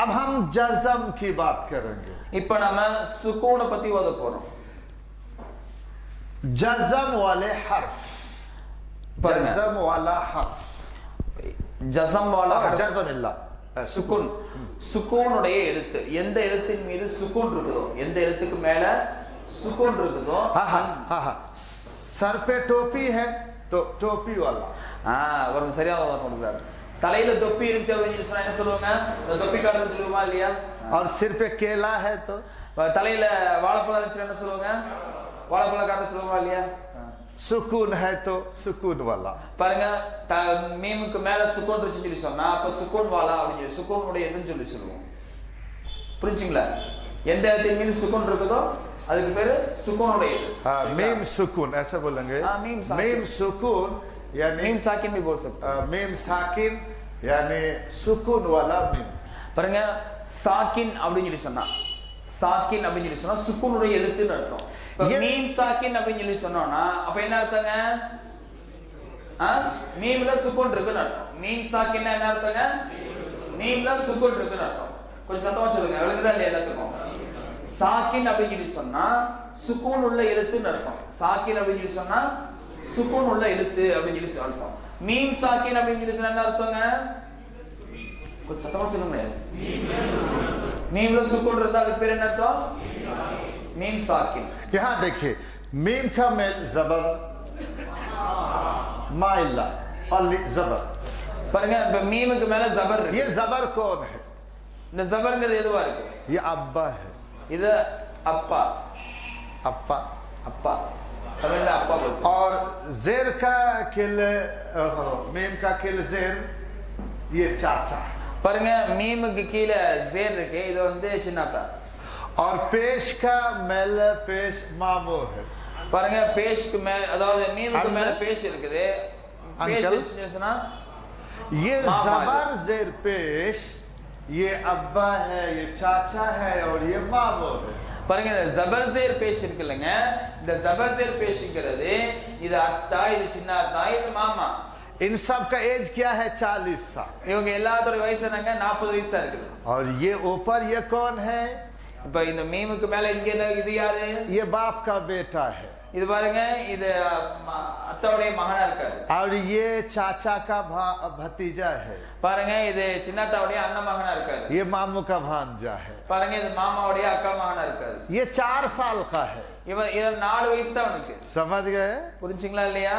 अब हम जज़म की बात करेंगे. இப்ப நம்ம சுக்கூனை பத்தி ஓத போறோம். जज़म वाले हर्फ, जज़म वाला हर्फ, ஜஸம் வாலா ஹர்ஃப், जज़म इल्ला சுக்கூன், சுக்கூனுடைய எழுத்து, எந்த எழுத்தின் மீது சுக்கூன் இருக்குதோ, எந்த எழுத்துக்கு மேல சுக்கூன் இருக்குதோ. सर पे टोपी है तो टोपी वाला. ஒரு சரியான வார்த்தை கொடுக்குறாரு. தலையில தொப்பி இருந்துச்சு அப்படின்னு சொன்னா என்ன சொல்லுவாங்க? தொப்பிக்காரன்னு சொல்லுவோமா இல்லையா? और सिर पे केला है तो தலையில வாழைப்பழம் இருந்துச்சு என்ன சொல்லுவாங்க? வாழைப்பழக்காரன்னு சொல்லுவோமா இல்லையா? सुकून है तो सुकून वाला. பாருங்க, மீமுக்கு மேல சுக்கூன் இருந்துச்சு சொல்லி சொன்னா அப்ப சுக்கூன் வாலா அப்படின்னு சொல்லி சுக்கூனுடைய எதுன்னு சொல்லி சொல்லுவோம். புரிஞ்சுங்களா? எந்த இடத்தின் மீது சுக்கூன் இருக்குதோ அதுக்கு பேரு சுக்கூனுடைய. मीम सुकून ऐसा बोलेंगे. मीम सुकून यानी मीम साकिन भी बोल सकते हैं. मीम साकिन यानी सुकून वाला मीम. பாருங்க, சாக்கின் அப்படின்னு சொல்லி சொன்னா, சாக்கின் அப்படின்னு சொல்லி சொன்னா சுக்கூனுடைய எழுத்துன்னு அர்த்தம். மீம் சாக்கின் அப்படின்னு சொல்லி சொன்னோம்னா அப்ப என்ன அர்த்தங்க? மீம்ல சுக்கூன் இருக்குன்னு அர்த்தம். மீம் சாக்கின் என்ன அர்த்தங்க? மீம்ல சுக்கூன் இருக்குன்னு அர்த்தம். கொஞ்சம் சத்தமா சொல்லுங்க, விளங்குதா இல்லையா எல்லாத்துக்கும்? சாக்கின் அப்படின்னு சொல்லி சொன்னா சுக்கூன் உள்ள எழுத்துன்னு அர்த்தம். சாக்கின் அப்படின்னு சொல்லி சொன்னா சுக்கூன் உள்ள எழுத்து அப்படின்னு சொல்லி அர்த்தம். மீம் சாக்கின் அப்படின்னு சொல்லி சொன்னா என்ன அர்த்தங்க? கொஞ்சம் சத்தமா சொல்லுங்க. மீம்ல சுக்கூன் இருந்தா அதுக்கு பேர் என்ன அர்த்தம்? मीम साकिन. यहाँ देखिए, मीम का मेल जबर माइला और जबर. பாருங்க, இப்ப மீமுக்கு மேல ஜபர் இருக்கு. ये जबर कौन है? இந்த ஜபர்ங்கிறது எதுவா இருக்கு? ये अब्बा है. இது அப்பா. अप्पा. அப்பா தமிழ்ல அப்பா बोलते. और जेर का किल, मीम का किल जेर, ये चाचा. பாருங்க, மீமுக்கு கீழ ஜேர் இருக்கு, இது வந்து சின்னத்தா. और पेश का मेल पेश मामू है. பாருங்க, பேஷ்க்கு மேல அதாவது மீமுக்கு மேல பேஷ் இருக்குது. பேஷ் சொன்னா ये जबर जेर पेश, ये अब्बा है, ये चाचा है और ये मामू है. பாருங்க, இந்த ஜபர் ஜேர் பேஷ் இருக்குல்லங்க, இந்த ஜபர் ஜேர் பேஷ்ங்கிறது இது அத்தா, இது சின்ன அத்தா, இது மாமா. इन सब का एज क्या है? 40 साल. இவங்க எல்லாத்தோட வயசு என்னங்க? 40 வயசா இருக்குது. और ये ऊपर ये कौन है? இப்ப இந்த மீமுக்கு மேல இங்க இது யாரு? ये बाप का बेटा है. இது பாருங்க, இது அத்தாவுடைய மகனா இருக்காரு. और ये चाचा का भतीजा है. பாருங்க, இது சின்னத்தாவுடைய அண்ணன் மகனா இருக்காரு. ये मामू का भांजा है. பாருங்க, இது மாமாவுடைய அக்கா மகனா இருக்காரு. ये 4 साल का है. இவன் 4 வயசு தான் அவனுக்கு. समझ गए? புரிஞ்சுங்களா இல்லையா?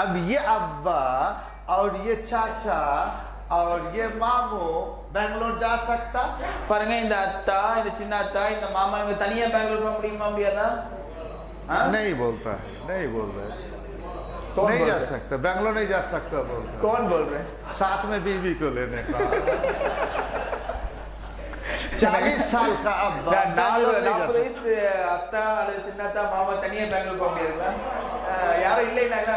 अब ये अब्बा और ये चाचा और ये मामू बेंगलोर जा सकता? பாருங்க, இந்த அத்தா, இந்த சின்ன அத்தா, இந்த மாமா இவங்க தனியா பெங்களூர் போக முடியுமா? முடியாதா? नहीं बोलता है, नहीं बोल रहे. नहीं जा सकता, बेंगलोर नहीं जा सकता बोलता. कौन बोल रहे? साथ में बीवी को लेने का. 40 साल का अब्बा 40 வயசு அத்தா அல்லது சின்ன அத்தா மாமா தனியா பெங்களூர் போக முடியாதுங்களா? யாரும் இல்லைன்னா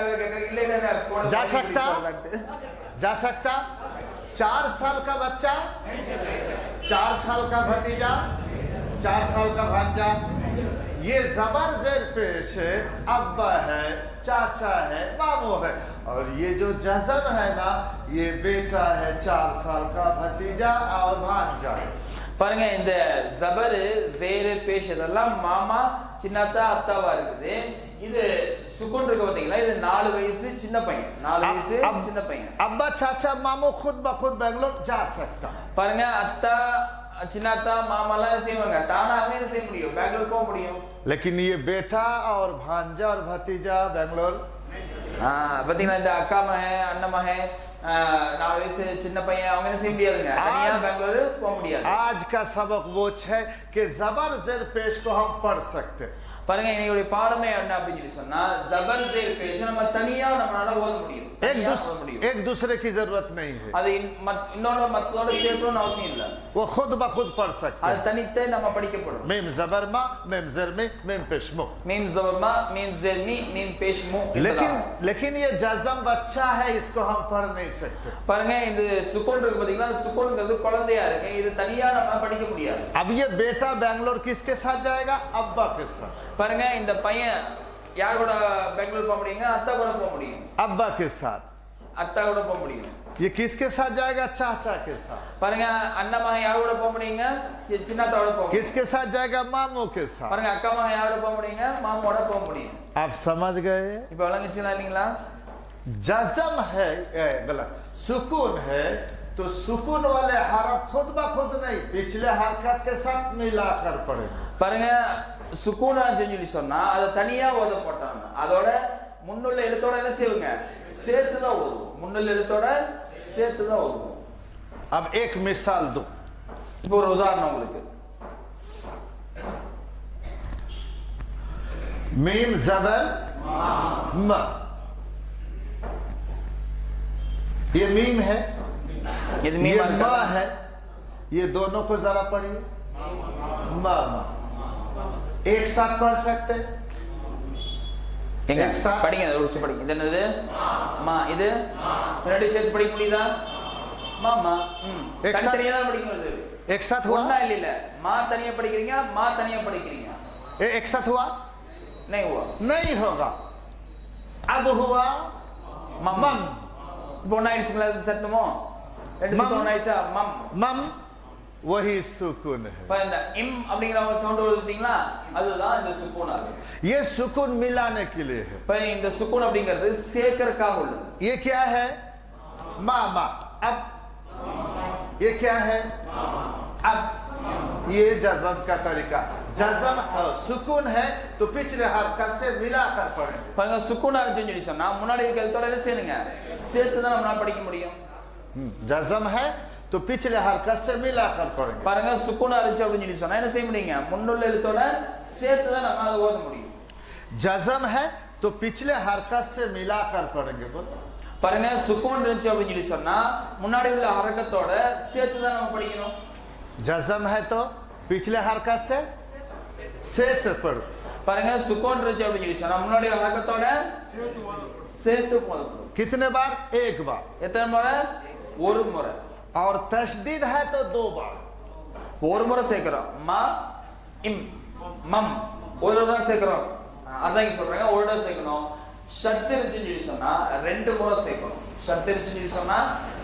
இல்லைன்னா जा सकता? जा सकता? 4 साल का बच्चा, 4 साल का भतीजा, 4 साल का भांजा, ये जबर जेर पेश है, अब्बा है, चाचा है, मामू है. और ये जो जज़म है ना, ये बेटा है, 4 साल का भतीजा और भांजा है. பாருங்க, இந்த ஜபர் ஜேர் பேஷ் இதெல்லாம் மாமா சின்னத்தா அத்தாவா இருக்குது. இது சுக்குன் இருக்கு பாத்தீங்களா, இது 4 வயசு சின்ன பையன். 4 வயசு சின்ன பையன். अब्बा चाचा मामू खुद ब खुद बेंगलोर जा सकता. பாருங்க, அத்தா சின்னத்தா மாமாலாம் செய்வாங்க, தானாவே செய்ய முடியும், பெங்களூர் போக முடியும். लेकिन ये बेटा और भांजा और भतीजा बेंगलोर. பாத்தீங்களா, இந்த அக்கா மகன் அண்ணன் மகன் 4 வயசு சின்ன பையன் அவங்க என்ன செய்ய முடியாதுங்க, தனியா பெங்களூர் போக முடியாது. आज का सबक वो है कि जबर जेर पेश को हम पढ़ सकते. பாருங்க, இன்னைக்கு பாடமே என்ன அப்படின்னு சொல்லி சொன்னா ஜபர் ஜேர் பேஷ் நம்ம தனியா நம்மளால ஓத முடியும். एक दूसरे की जरूरत नहीं है. அது இன்னொரு மத்தோட சேர்க்கணும்னு அவசியம் இல்ல. वो खुद ब खुद पढ़ सकते. அது தனித்தே நம்ம படிக்கப்படும். मीम जबर मा, मीम जर में, मीम पेश मु. मीम जबर मा, मीम जर मी, मीम पेश मु. लेकिन ये जज़म बच्चा है, इसको हम पढ़ नहीं सकते. பாருங்க, இந்த சுக்கூன் இருக்கு பாத்தீங்களா, சுக்கூன்ங்கிறது குழந்தையா இருக்கு, இது தனியா நம்ம படிக்க முடியாது. अब ये बेटा बेंगलोर किसके साथ जाएगा? अब्बा के साथ. பாருங்க, இந்த பையன் யார் கூட பெங்களூர் போக முடியுங்க? அத்தா கூட போக முடியும். अब्बा के साथ. அத்தா கூட போக முடியும். ये किसके साथ जाएगा? चाचा के साथ। பாருங்க அண்ணன் மகன் யாரோட போக முடியுங்க? சின்னத்தாவோட போக முடியும். किसके साथ जाएगा? मामू के साथ। பாருங்க அக்கா மகன் யாரோட போக முடியுங்க? மாமாவோட போக முடியும். आप समझ गए? இப்ப விளங்குச்சுங்களா இல்லீங்களா? जज़म है गलत, सुकून है तो सुकून वाले हरफ खुद ब खुद नहीं, पिछले हरकत के साथ मिलाकर पढ़ेंगे। பாருங்க சுக்கூனா சொல்லி சொன்னா அது தனியா ஓத மாட்டாங்க, அதோட முன்னுள்ள எழுத்தோட என்ன செய்வுங்க? சேர்த்து தான் ஓதுவோம். முன்னுள்ள எழுத்தோட சேர்த்து தான் ஓதுவோம். अब एक मिसाल दूं, இப்போ ஒரு உதாரணம் உங்களுக்கு. मीम जबर म, ये मीम है, இது ये மீமா मा இருக்கா? है, ये दोनों को जरा पढ़िए। मा मा एक साथ पढ़ सकते हैं? எங்க एक साथ படிங்க, அதை உடிச்சு படிங்க. இது என்னது? மா. இது முன்னாடி சேர்த்து படிக்க முடியுதா? மாமா. एक साथ தனியா தான் படிக்க முடியுது. एक साथ हुआ? ஒண்ணா இல்ல மா தனியா படிக்கிறீங்க, மா தனியா படிக்கிறீங்க. एक साथ हुआ? नहीं हुआ. नहीं होगा। अब हुआ मम. இப்போ ஒண்ணா ஆயிடுச்சுங்களா? சத்தமோ ரெண்டு சத்தம் ஒண்ணா ஆயிடுச்சா? மம். मम वही सुकून है। இப்ப இந்த இம் அப்படிங்கிற ஒரு சவுண்ட் வருது பாத்தீங்களா? அதுதான் இந்த சுக்கூன் ஆகுது. ये सुकून मिलाने के लिए है। இப்ப இந்த சுக்கூன் அப்படிங்கிறது சேர்க்கறதுக்காக உள்ளது. ये क्या है? मामा। अब ये क्या है? अब ये जज़म का तरीका। जज़म सुकून है तो पिछले हरकत से मिलाकर पढ़ेंगे। பாருங்க சுக்கூன் ஆச்சுன்னு சொல்லி சொன்னா முன்னாடி இருக்க எழுத்தோட என்ன செய்யணுங்க? சேர்த்து தான் நம்மளால படிக்க முடியும். जज़म है तो पिछले हरकत से मिलाकर पढ़ेंगे। பாருங்க சுக்கூன் ஆச்சு அப்படின்னு சொல்லி சொன்னா என்ன செய்ய முடியுங்க? முன்னுள்ள எழுத்தோட சேர்த்து தான் நம்ம அதை ஓத முடியும். जज़म है तो पिछले हरकत से मिलाकर पढ़ेंगे। बोलो। பாருங்க சுக்கூன் இருந்துச்சு அப்படின்னு சொல்லி சொன்னா முன்னாடி உள்ள ஹரக்கத்தோட சேர்த்து தான் நம்ம படிக்கணும். जज़म है तो पिछले हरकत से சேர்த்து पढ़ो। பாருங்க சுக்கூன் இருந்துச்சு அப்படின்னு சொல்லி சொன்னா முன்னாடி ஹரக்கத்தோட சேர்த்து ஓதணும். कितने बार? एक बार। எத்தனை முறை? ஒரு முறை. और तशदीद है तो दो बार। ஒரு முறை சேர்க்கிறோம். மா இம் மம் ஒரு தடவை தான் சேர்க்கிறோம். அதான் இங்க சொல்றாங்க ஒரு தடவை சேர்க்கணும். ஷத் இருந்துச்சுன்னு சொல்லி சொன்னா ரெண்டு முறை சேர்க்கணும். ஷத் இருந்துச்சுன்னு சொல்லி சொன்னா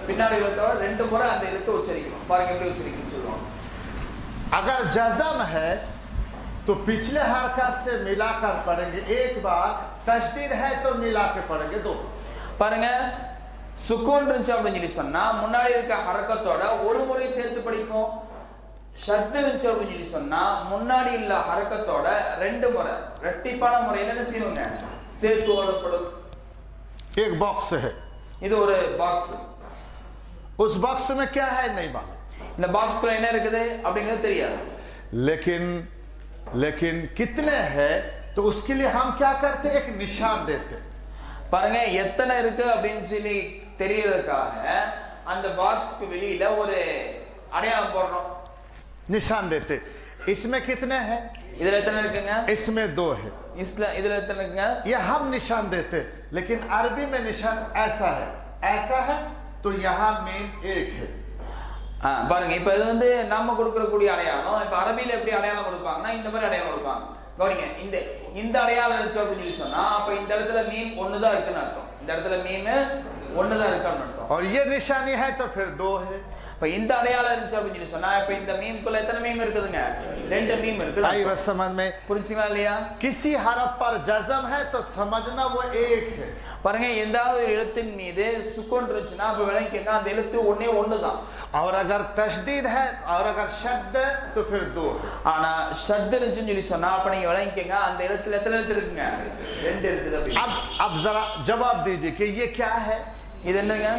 பின்னாடி எழுத்தோட ரெண்டு முறை அந்த எழுத்தை உச்சரிக்கணும். பாருங்க எப்படி உச்சரிக்கணும்னு சொல்லுவோம். अगर जज़म है तो पिछले हरकत से मिलाकर पढ़ेंगे एक बार, तशदीद है तो मिला के पढ़ेंगे दो। பாருங்க சுக்கூன் இருந்துச்சு அப்படின்னு சொல்லி சொன்னா முன்னாடி இருக்க ஹரக்கத்தோட ஒரு முறை சேர்த்து படிப்போம். ஷத் இருந்துச்சு அப்படின்னு சொல்லி சொன்னா முன்னாடி இல்ல ஹரக்கத்தோட ரெண்டு முறை ரெட்டிப்பான முறையில என்ன செய்வாங்க? சேர்த்து ஓதப்படும். एक बॉक्स है, இது ஒரு பாக்ஸ். उस बॉक्स में क्या है नहीं मालूम, இந்த பாக்ஸ்க்குள்ள என்ன இருக்குது அப்படிங்கிறது தெரியாது. लेकिन कितने हैं तो उसके लिए हम क्या करते? एक निशान देते। பாருங்க எத்தனை இருக்கு அப்படின்னு சொல்லி தெரியறதுக்காக அந்த பாக்ஸ்க்கு வெளியில ஒரு அடையாளம் போடுறோம். निशान देते। इसमें कितने हैं? இதுல எத்தனை இருக்குங்க? इसमें दो है। இதுல எத்தனை இருக்குங்க? ये हम निशान देते, लेकिन अरबी में निशान ऐसा है, ऐसा है तो यहाँ मीम एक है। பாருங்க இப்ப இது வந்து நாம கொடுக்கக்கூடிய அடையாளம். இப்ப அரபியில எப்படி அடையாளம் கொடுப்பாங்கன்னா இந்த மாதிரி அடையாளம் கொடுப்பாங்க. கவனிங்க, இந்த அடையாளம் இருந்துச்சு அப்படின்னு சொல்லி சொன்னா அப்ப இந்த இடத்துல மீம் ஒண்ணுதான் இருக்குன்னு அர்த்தம். இந்த இடத்துல மீம் ஒண்ணுதான் இருக்குன்னு அர்த்தம். और ये निशानी है तो फिर दो है। இப்ப இந்த அடையாளம் இருந்துச்சு அப்படின்னு சொல்லி சொன்னா இப்ப இந்த மீம்குள்ள எத்தனை மீம் இருக்குதுங்க? ரெண்டு மீம் இருக்கு. आई बस समझ में? புரிஞ்சுங்களா இல்லையா? किसी हरफ पर जज़म है तो समझना वो एक है। பாருங்க எந்தாவது ஒரு எழுத்தின் மீது சுக்கூன் இருந்துச்சுன்னா அப்ப விளங்கிக்கங்க அந்த எழுத்து ஒண்ணே ஒண்ணுதான். और अगर तशदीद है और अगर शद्द है तो फिर दो है। ஆனா ஷத் இருந்துச்சுன்னு சொல்லி சொன்னா அப்ப நீங்க விளங்கிக்கங்க அந்த எழுத்துல எத்தனை எழுத்து இருக்குங்க? ரெண்டு இருக்குது அப்படி. अब जरा जवाब दीजिए कि ये क्या है? இது என்னங்க?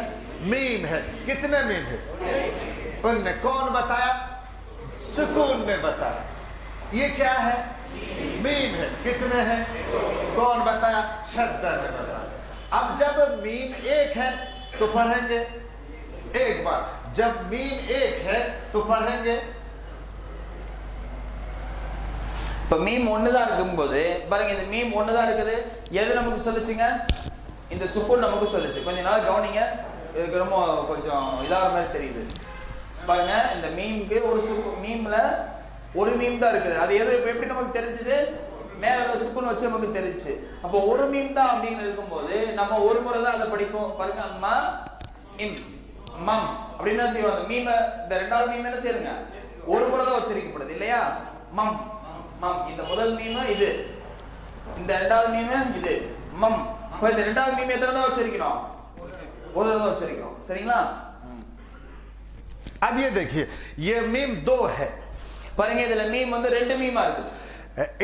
मीम है। कितने मीम है? उनने कौन बताया? सुकून ने बताया। ये क्या है? मीम है। कितने हैं? कौन बताया? शद्दा ने बताया। अब जब मीम एक है तो पढ़ेंगे एक बार, जब मीम एक है तो पढ़ेंगे। இப்ப மீம் ஒண்ணுதான் இருக்கும்போது பாருங்க இந்த மீம் ஒண்ணுதான் இருக்குது. எது நமக்கு சொல்லுச்சுங்க? இந்த சுக்கூன் நமக்கு சொல்லுச்சு. கொஞ்ச நாள் கவனிங்க, இதுக்கு ரொம்ப கொஞ்சம் இதாகிற மாதிரி தெரியுது. பாருங்க இந்த மீமுக்கு ஒரு மீம்ல ஒரு மீம் தான் இருக்குது. அது எது எப்படி நமக்கு தெரிஞ்சது? மேல சுக்கூன் வச்சு நமக்கு தெரிஞ்சு. அப்போ ஒரு மீம் தான் அப்படின்னு இருக்கும்போது நம்ம ஒரு முறை தான் அதை படிப்போம். பாருங்க அம்மா இம் மம் அப்படின்னா செய்வாங்க. மீம இந்த ரெண்டாவது மீம் என்ன செய்யுங்க, ஒரு முறை தான் உச்சரிக்கப்படுது இல்லையா? மம் மம். இந்த முதல் மீம இது, இந்த ரெண்டாவது மீம இது, மம். இப்போ இந்த ரெண்டாவது மீம் எத்தனை தான் உச்சரிக்கணும்? ஒரு தடவை தான் உச்சரிக்கணும். சரிங்களா? अब ये देखिए, ये मीम 2 है. பாருங்க, இதுல மீம் வந்து ரெண்டு மீமா இருக்கு.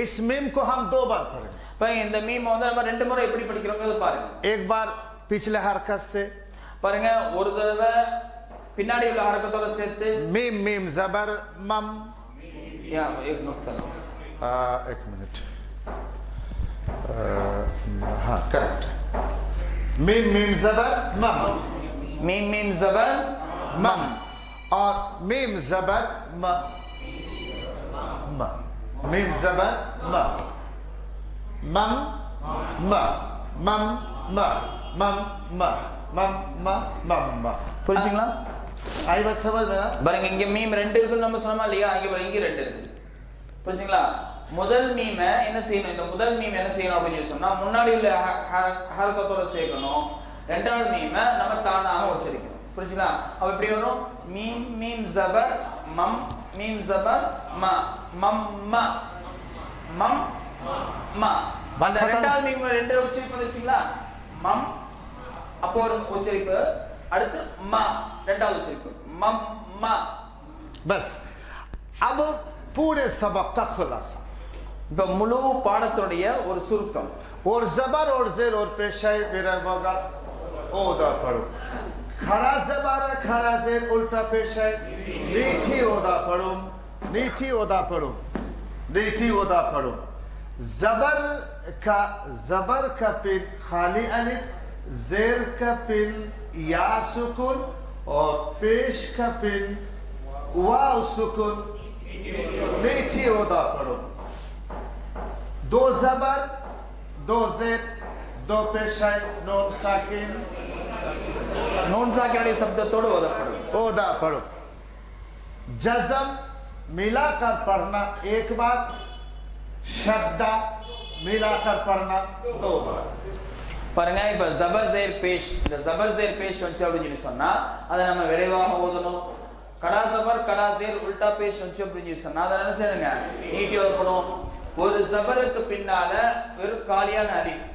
इस मीम को हम 2 बार पढ़ेंगे. பாருங்க, இந்த மீம் வந்து நம்ம ரெண்டு முறை எப்படி படிக்கிறோம்ங்கிறது பாருங்க. एक बार पिछले हरकत से, பாருங்க, ஒரு தடவை பின்னாடி உள்ள ஹரக்கத்தோட சேர்த்து मीम मीम जबर मम. या एक नुक्ता, एक मिनट, हाँ करेक्ट. मीम मीम जबर मम, मीम मीम जबर मम, और मीम जबर म, म, मीम जबर म, मम म, मम म, मम म, मम म, मम म. புரிஞ்சுங்களா? आई बात समझ में ना? பாருங்க, இங்க மீம் ரெண்டு இருக்குன்னு நம்ம சொன்னோமா இல்லையா? இங்க பாருங்க, இங்க ரெண்டு இருக்கு. புரிஞ்சுங்களா? முதல் மீம என்ன செய்யணும், இந்த முதல் மீம் என்ன செய்யணும் அப்படின்னு சொன்னா முன்னாடி உள்ள ஹரக்கத்தோட சேர்க்கணும். ரெண்டாவது மீம நம்ம தானாக உச்சரிக்கணும். புரிஞ்சுங்களா? அப்ப எப்படி வரும்? மீம் மீம் ஜபர் மம், மீம் ஜபர் ம, மம் ம, மம் ம. அந்த ரெண்டாவது மீம் ரெண்டு உச்சரிப்பு வந்துச்சுங்களா? மம் அப்போ ஒரு உச்சரிப்பு, அடுத்து ம ரெண்டாவது உச்சரிப்பு, மம் ம. बस अब पूरे सबक का खुलासा. இப்ப முழு பாடத்துடைய ஒரு சுருக்கம். और जबर और जेर और पेशा मेरा होगा ओदा पढ़ो. खड़ा जबर खड़ा जेर उल्टा पेशा नीठी ओदा पढ़ो, नीठी ओदा पढ़ो, नीठी ओदा पढ़ो. जबर का पिन खाली अलिफ, जेर का पिन या सुकून, और पेश का पिन वाव सुकून. मीठी ओदा पढ़ो. 2 जबर 2 जेर 2 पेशा नून साकिन, நூன் சாக்கினுடைய சப்தத்தோடு ஓதப்படும். ओदा पढ़ो. जज़म मिलाकर पढ़ना 1 बार, शद्दा मिलाकर पढ़ना 2 बार. பாருங்க, இப்ப ஜபர் ஜேர் பேஷ், இந்த ஜபர் ஜேர் பேஷ் வந்து அப்படின்னு சொல்லி சொன்னா அதை நம்ம விரைவாக ஓதணும். கடா ஜபர் கடா ஜேர் உல்டா பேஷ் வந்து அப்படின்னு சொல்லி சொன்னா அதை என்ன செய்யுங்க, நீட்டி ஓதப்படும். ஒரு ஜபருக்கு பின்னால வெறும் காலியான அலிஃப்,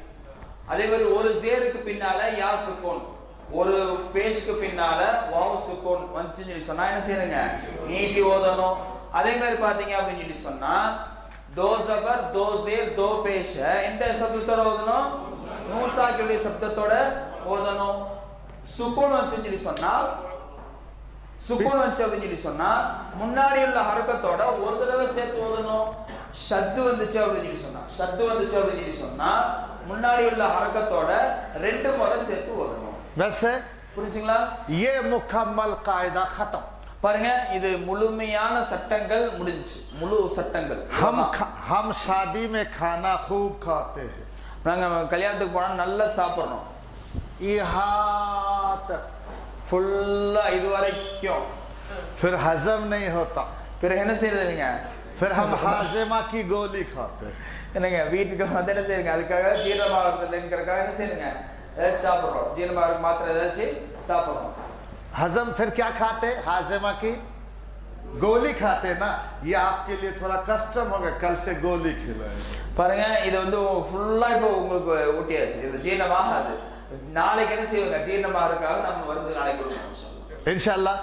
அதே மாதிரி ஒரு ஜேருக்கு பின்னால யா சுக்கூன், ஒரு பேஷ்க்கு பின்னால வாவ் சுக்கூன் வந்துச்சுன்னு சொல்லி சொன்னா என்ன செய்யுங்க, நீட்டி ஓதணும். அதே மாதிரி பாத்தீங்க அப்படின்னு சொல்லி சொன்னா 2 ஜபர் 2 ஜேர் 2 பேஷ் எந்த சப்தத்தோட ஓதணும்? நூன் சாக்கினுடைய சப்தத்தோட ஓதணும். சுக்கூன் வந்துச்சுன்னு சொல்லி சொன்னா, சுக்கூன் வந்துச்சு அப்படின்னு சொல்லி சொன்னா முன்னாடி உள்ள ஹரக்கத்தோட ஒரு தடவை சேர்த்து ஓதணும். ஷத்து வந்துச்சு அப்படின்னு சொல்லி சொன்னா, ஷத்து வந்துச்சு அப்படின்னு சொல்லி சொன்னா முன்னாடி உள்ள ஹரக்கத்தோட 2 முறை சேர்த்து ஓதணும். वैसे புரிஞ்சுங்களா? ये मुकम्मल कायदा खत्म. பாருங்க, இது முழுமையான சட்டங்கள் முடிஞ்சு, முழு சட்டங்கள். हम शादी में खाना खूब खाते हैं. நாங்க கல்யாணத்துக்கு போனா நல்லா சாப்பிடணும். यहाँ तक ஃபுல்லா இது வரைக்கும். फिर हजम नहीं होता, பிறகு என்ன செய்யறதுங்க? फिर हम हाजिमा की गोली खाते हैं. என்னங்க, வீட்டுக்கு வந்து என்ன செய்யுங்க, அதுக்காக ஜீரணமாகிறதுக்காக என்ன செய்யுங்க, ஏதாச்சும் சாப்பிடுறோம். ஜீரணமாக மாத்திரை ஏதாச்சும் சாப்பிடுறோம். हजम फिर क्या खाते? हाजिमा की गोली खाते ना. ये आपके लिए थोड़ा कस्टम होगा, कल से गोली खिलाएंगे. பாருங்க, இது வந்து ஃபுல்லா இப்போ உங்களுக்கு ஊட்டியாச்சு, இது ஜீரணமாகாது. நாளைக்கு என்ன செய்வாங்க, ஜீரணமாகறதுக்காக நம்ம மருந்து நாளைக்கு கொடுக்கணும் इंशाल्लाह.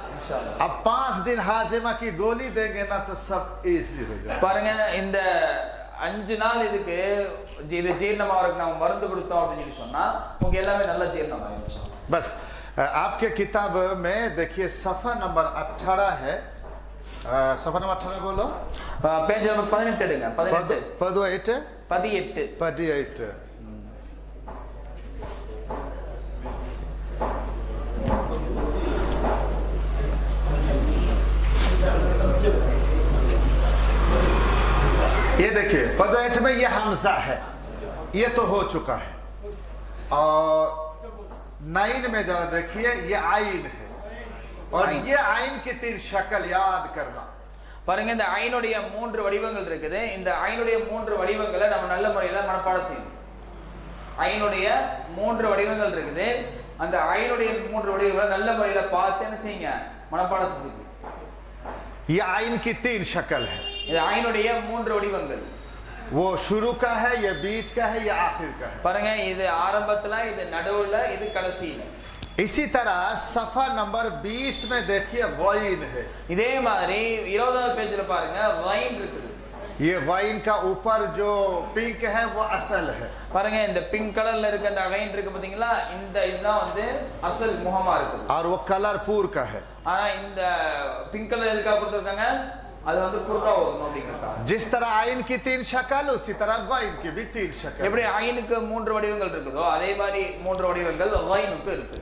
अब 5 दिन हाजिमा की गोली देंगे ना तो सब इजी हो जाएगा. பாருங்க, இந்த 5 நாள் இதுக்கு இது ஜீரணமாகறதுக்கு நம்ம மருந்து கொடுத்தோம் அப்படின்னு சொல்லி சொன்னா உங்க எல்லாமே நல்லா ஜீரணமாயிடும். बस आपके किताब में देखिए सफा नंबर 18 है. सफा नंबर 18 बोलो. பேஜ் நம்பர் 18 எடுங்க. 18 18 18 18. ये देखिए 18 में ये हमजा है, ये तो हो चुका है. और 9 में जरा देखिए ये आइन है, और ये आइन की 3 शक्ल याद करना. பாருங்க, இந்த ஐனுடைய 3 வடிவங்கள் இருக்குது. இந்த ஐனுடைய 3 வடிவங்களை நம்ம நல்ல முறையில் மனப்பாடம் செய்யணும். ஐனுடைய 3 வடிவங்கள் இருக்குது. அந்த ஐனுடைய மூன்று வடிவங்களை நல்ல முறையில பார்த்து என்ன செய்யுங்க, மனப்பாடம் செஞ்சுங்க. ये आइन की 3 शक्ल है. இது ஐனுடைய மூன்று வடிவங்கள். वो शुरू का है, ये बीच का है, ये आखिर का है. பாருங்க, இது ஆரம்பத்துல, இது நடுவுல, இது கடைசியில. इसी तरह सफा नंबर 20 में देखिए वाइन है. இதே மாதிரி 20வது பேஜ்ல பாருங்க வைன் இருக்குது. ये वाइन का ऊपर जो पिंक है वो असल है. பாருங்க, இந்த பிங்க் கலர்ல இருக்க அந்த வைன் இருக்கு பாத்தீங்களா, இந்த இதுதான் வந்து அசல் முகமா இருக்குது. और वो कलरपुर का है. ஆனா இந்த பிங்க் கலர் எதுக்காக கொடுத்திருக்காங்க, அது வந்து குர்ரா ஓதணும் அப்படிங்கறதா. जिस तरह आइन की 3 शक्ल, उसी तरह वाइन की भी 3 शक्ल. எப்படி ஐனுக்கு மூன்று வடிவங்கள் இருக்குதோ அதே மாதிரி மூன்று வடிவங்கள் வைனுக்கு இருக்கு.